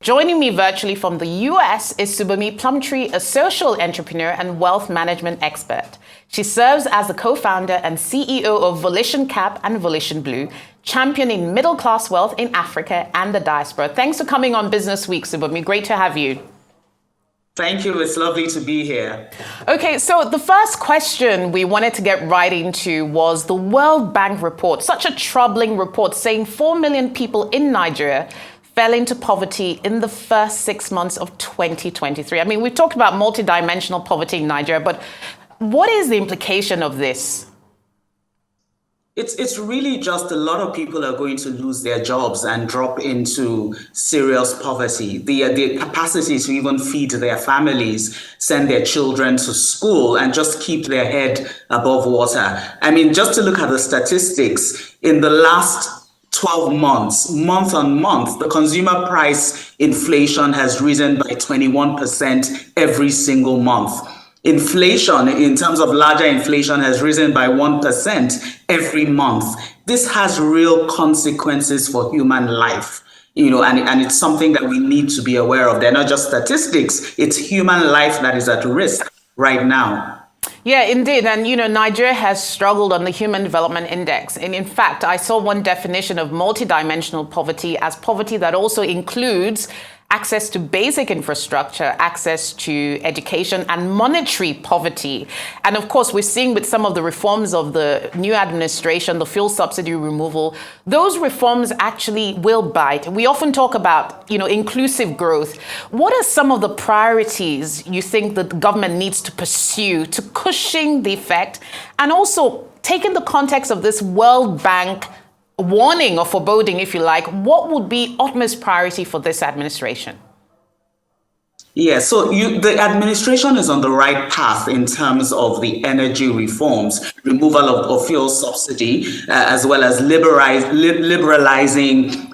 Joining me virtually from the US is Plumptre, a social entrepreneur and wealth management expert. She serves as the co-founder and CEO of Volition Cap and Volition Blue, championing middle-class wealth in Africa and the diaspora. Thanks for coming on Business Week, Subumi. Great to have you. Thank you. It's lovely to be here. Okay, so the first question we wanted to get right into was the World Bank report, such a troubling report saying 4 million people in Nigeria fell into poverty in the first 6 months of 2023. I mean, we've talked about multidimensional poverty in Nigeria, but what is the implication of this? It's really just a lot of people are going to lose their jobs and drop into serious poverty. The capacity to even feed their families, send their children to school, and just keep their head above water. I mean, just to look at the statistics, in the last 12 months, month on month, the consumer price inflation has risen by 21% every single month. Inflation, in terms of larger inflation, has risen by 1% every month. This has real consequences for human life, and it's something that we need to be aware of. They're not just statistics, it's human life that is at risk right now. Yeah, indeed. And, Nigeria has struggled on the Human Development Index. And in fact, I saw one definition of multidimensional poverty as poverty that also includes access to basic infrastructure, access to education, and monetary poverty. And of course, we're seeing with some of the reforms of the new administration, the fuel subsidy removal, those reforms actually will bite. We often talk about, inclusive growth. What are some of the priorities you think that the government needs to pursue to cushion the effect? And also, taking the context of this World Bank warning or foreboding, if you like, what would be utmost priority for this administration? Yeah, so the administration is on the right path in terms of the energy reforms, removal of fuel subsidy, as well as liberalizing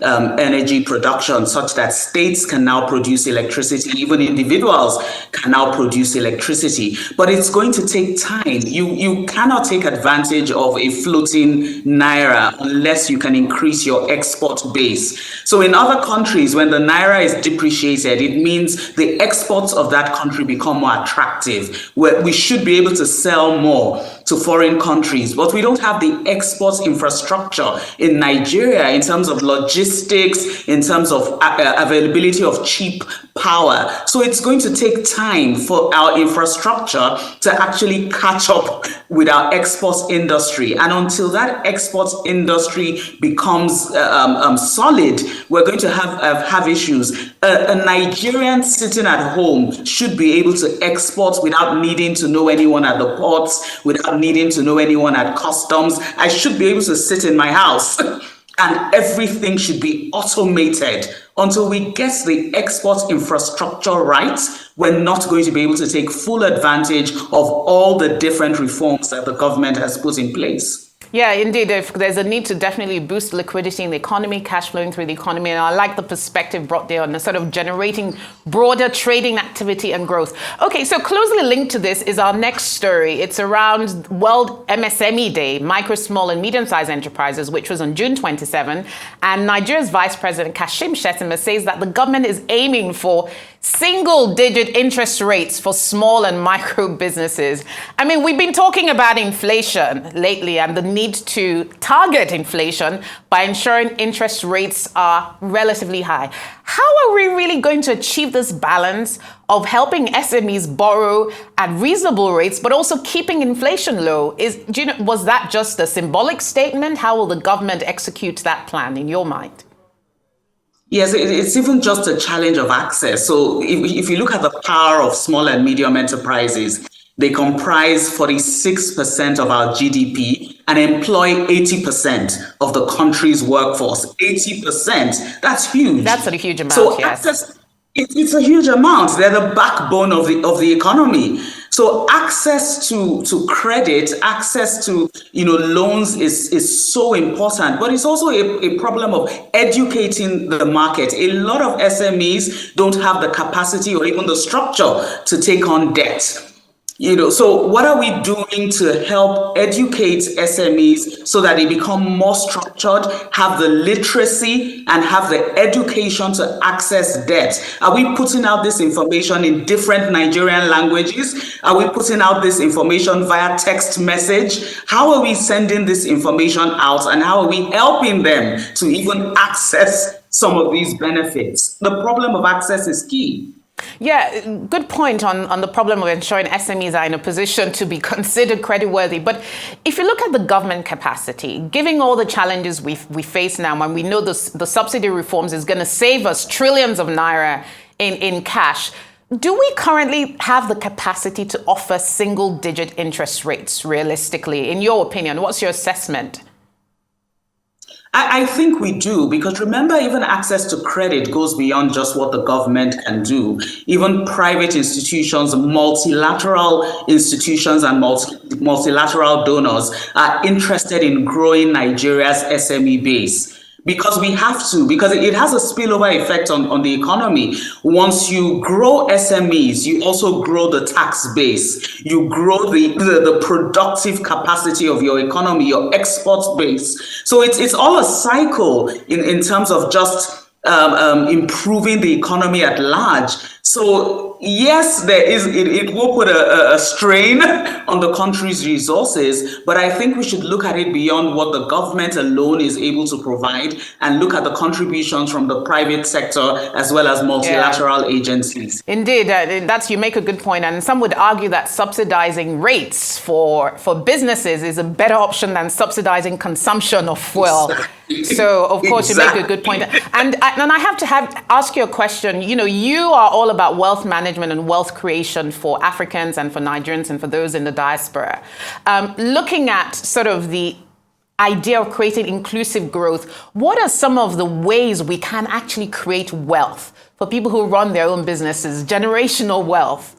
energy production such that states can now produce electricity, even individuals can now produce electricity. But it's going to take time. You cannot take advantage of a floating naira unless you can increase your export base. So in other countries, when the naira is depreciated, it means the exports of that country become more attractive, where we should be able to sell more to foreign countries, but we don't have the export infrastructure in Nigeria in terms of logistics, in terms of availability of cheap power. So it's going to take time for our infrastructure to actually catch up with our export industry. And until that export industry becomes solid, we're going to have issues. A Nigerian sitting at home should be able to export without needing to know anyone at the ports, without needing to know anyone at customs. I should be able to sit in my house and everything should be automated. Until we get the export infrastructure right, we're not going to be able to take full advantage of all the different reforms that the government has put in place. Yeah, indeed. There's a need to definitely boost liquidity in the economy, cash flowing through the economy. And I like the perspective brought there on the sort of generating broader trading activity and growth. Okay, so closely linked to this is our next story. It's around World MSME Day, micro, small and medium-sized enterprises, which was on June 27. And Nigeria's Vice President Kashim Shettima says that the government is aiming for single-digit interest rates for small and micro businesses. I mean, we've been talking about inflation lately and the need to target inflation by ensuring interest rates are relatively high. How are we really going to achieve this balance of helping SMEs borrow at reasonable rates, but also keeping inflation low? Was that just a symbolic statement? How will the government execute that plan in your mind? Yes, it's even just a challenge of access. So if you look at the power of small and medium enterprises, they comprise 46% of our GDP and employ 80% of the country's workforce. 80%, that's huge. That's a huge amount, so yes. It's a huge amount. They're the backbone of the economy. So access to credit, access to loans is so important, but it's also a problem of educating the market. A lot of SMEs don't have the capacity or even the structure to take on debt. So what are we doing to help educate SMEs so that they become more structured, have the literacy and have the education to access debt? Are we putting out this information in different Nigerian languages? Are we putting out this information via text message? How are we sending this information out, and how are we helping them to even access some of these benefits? The problem of access is key. Yeah, good point on the problem of ensuring SMEs are in a position to be considered creditworthy. But if you look at the government capacity, given all the challenges we face now, and we know the subsidy reforms is going to save us trillions of naira in cash, do we currently have the capacity to offer single-digit interest rates realistically? In your opinion, what's your assessment? I think we do, because remember, even access to credit goes beyond just what the government can do. Even private institutions, multilateral institutions and multilateral donors are interested in growing Nigeria's SME base. Because we have to, because it has a spillover effect on the economy. Once you grow SMEs, you also grow the tax base. You grow the productive capacity of your economy, your export base. So it's all a cycle in terms of just improving the economy at large. So yes, it will put a strain on the country's resources, but I think we should look at it beyond what the government alone is able to provide and look at the contributions from the private sector as well as multilateral agencies. Indeed, you make a good point, and some would argue that subsidizing rates for businesses is a better option than subsidizing consumption of fuel. So, of course, exactly. You make a good point. And I have to ask you a question. You are all about wealth management and wealth creation for Africans and for Nigerians and for those in the diaspora. Looking at sort of the idea of creating inclusive growth, what are some of the ways we can actually create wealth for people who run their own businesses, generational wealth?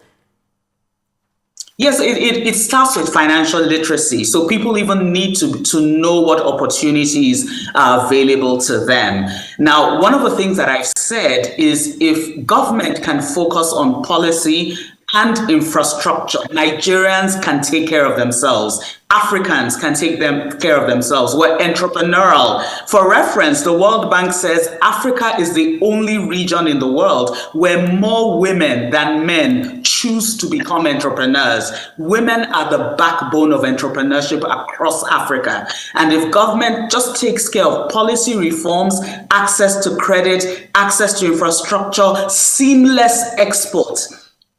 Yes, it starts with financial literacy. So people even need to know what opportunities are available to them. Now, one of the things that I've said is if government can focus on policy and infrastructure, Nigerians can take care of themselves. Africans can take care of themselves. We're entrepreneurial. For reference, the World Bank says Africa is the only region in the world where more women than men choose to become entrepreneurs. Women are the backbone of entrepreneurship across Africa. And if government just takes care of policy reforms, access to credit, access to infrastructure, seamless export,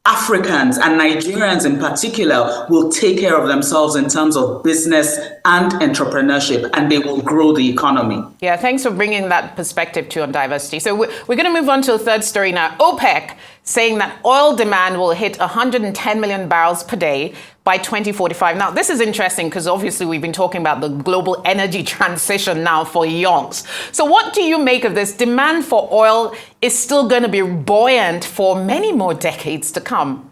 Africans and Nigerians in particular will take care of themselves in terms of business and entrepreneurship, and they will grow the economy. Yeah, thanks for bringing that perspective too on diversity. So we're going to move on to a third story now. OPEC saying that oil demand will hit 110 million barrels per day by 2045. Now, this is interesting because obviously we've been talking about the global energy transition now for eons. So what do you make of this? Demand for oil is still going to be buoyant for many more decades to come.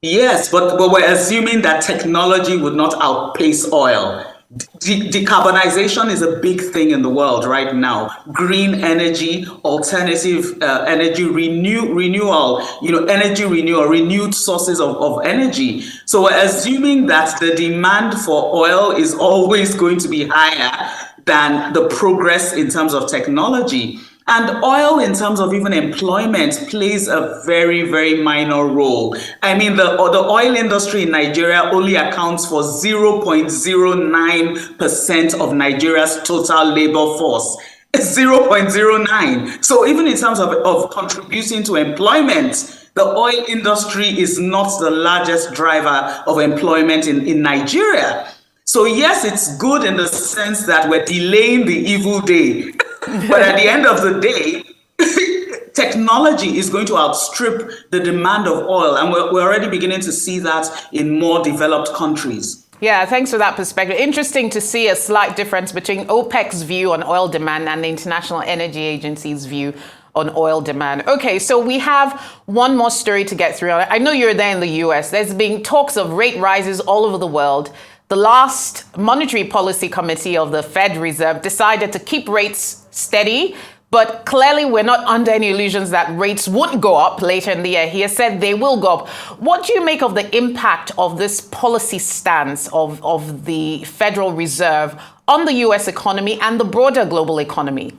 Yes, but we're assuming that technology would not outpace oil. Decarbonization is a big thing in the world right now. Green energy, alternative energy, renewal, energy renewal, renewed sources of energy. So we're assuming that the demand for oil is always going to be higher than the progress in terms of technology. And oil, in terms of even employment, plays a very, very minor role. I mean, the oil industry in Nigeria only accounts for 0.09% of Nigeria's total labor force. 0.09. So even in terms of contributing to employment, the oil industry is not the largest driver of employment in Nigeria. So yes, it's good in the sense that we're delaying the evil day. But at the end of the day, technology is going to outstrip the demand of oil. And we're already beginning to see that in more developed countries. Yeah, thanks for that perspective. Interesting to see a slight difference between OPEC's view on oil demand and the International Energy Agency's view on oil demand. Okay, so we have one more story to get through. I know you're there in the US. There's been talks of rate rises all over the world. The last Monetary Policy Committee of the Fed Reserve decided to keep rates steady, But clearly, we're not under any illusions that rates won't go up later in the year. He has said they will go up. What do you make of the impact of this policy stance of the Federal Reserve on the US economy and the broader global economy?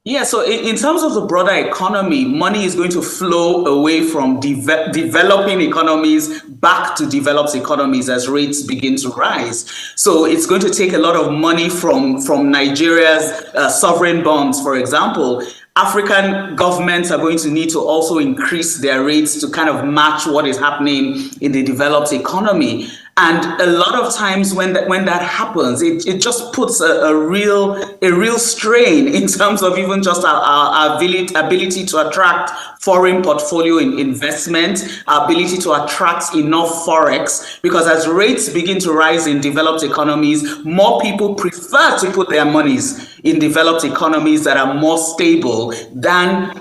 Yeah, so in terms of the broader economy, money is going to flow away from developing economies back to developed economies as rates begin to rise. So it's going to take a lot of money from Nigeria's sovereign bonds, for example. African governments are going to need to also increase their rates to kind of match what is happening in the developed economy. And a lot of times when that happens, it just puts a real strain in terms of even just our ability to attract foreign portfolio investment, our ability to attract enough forex, because as rates begin to rise in developed economies, more people prefer to put their monies in developed economies that are more stable than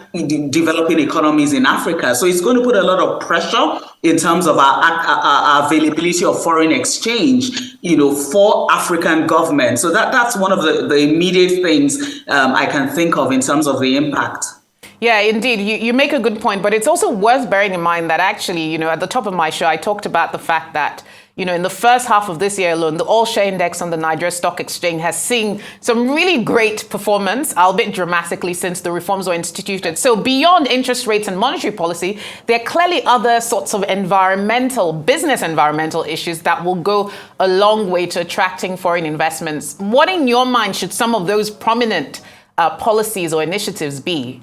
developing economies in Africa. So it's going to put a lot of pressure in terms of our availability of foreign exchange, for African governments. So that's one of the immediate things I can think of in terms of the impact. Yeah, indeed. You make a good point, but it's also worth bearing in mind that actually, at the top of my show, I talked about the fact that, in the first half of this year alone, the all-share index on the Nigeria Stock Exchange has seen some really great performance, albeit dramatically, since the reforms were instituted. So beyond interest rates and monetary policy, there are clearly other sorts of business environmental issues that will go a long way to attracting foreign investments. What in your mind should some of those prominent policies or initiatives be?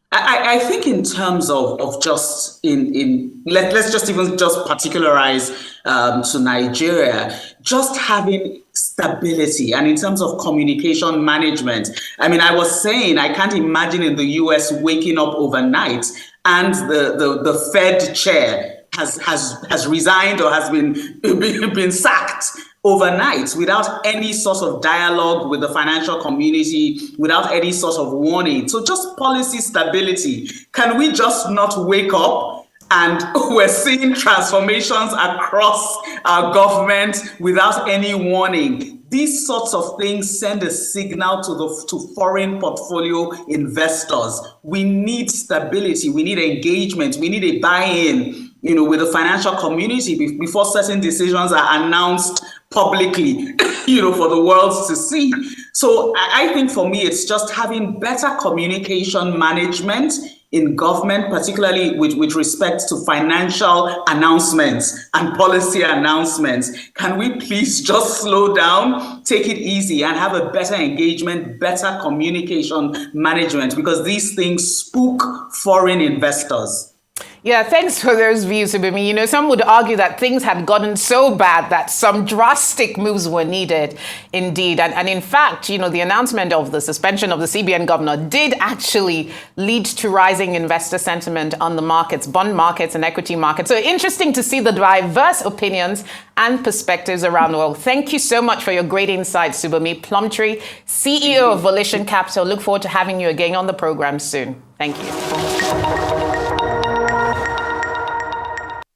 I think in terms of just let's just even just particularize to Nigeria, just having stability, and in terms of communication management. I mean, I was saying I can't imagine in the US waking up overnight and the Fed chair has resigned or has been sacked overnight without any sort of dialogue with the financial community, without any sort of warning. So just policy stability. Can we just not wake up and we're seeing transformations across our government without any warning? These sorts of things send a signal to foreign portfolio investors. We need stability. We need engagement. We need a buy-in, with the financial community before certain decisions are announced publicly, for the world to see. So I think for me, it's just having better communication management in government, particularly with respect to financial announcements and policy announcements. Can we please just slow down, take it easy, and have a better engagement, better communication management, because these things spook foreign investors. Yeah, thanks for those views, Subemi. Some would argue that things had gotten so bad that some drastic moves were needed, indeed. And in fact, the announcement of the suspension of the CBN governor did actually lead to rising investor sentiment on the markets, bond markets and equity markets. So interesting to see the diverse opinions and perspectives around the world. Thank you so much for your great insights, Subemi Plumptre, CEO of Volition Capital. Look forward to having you again on the program soon. Thank you.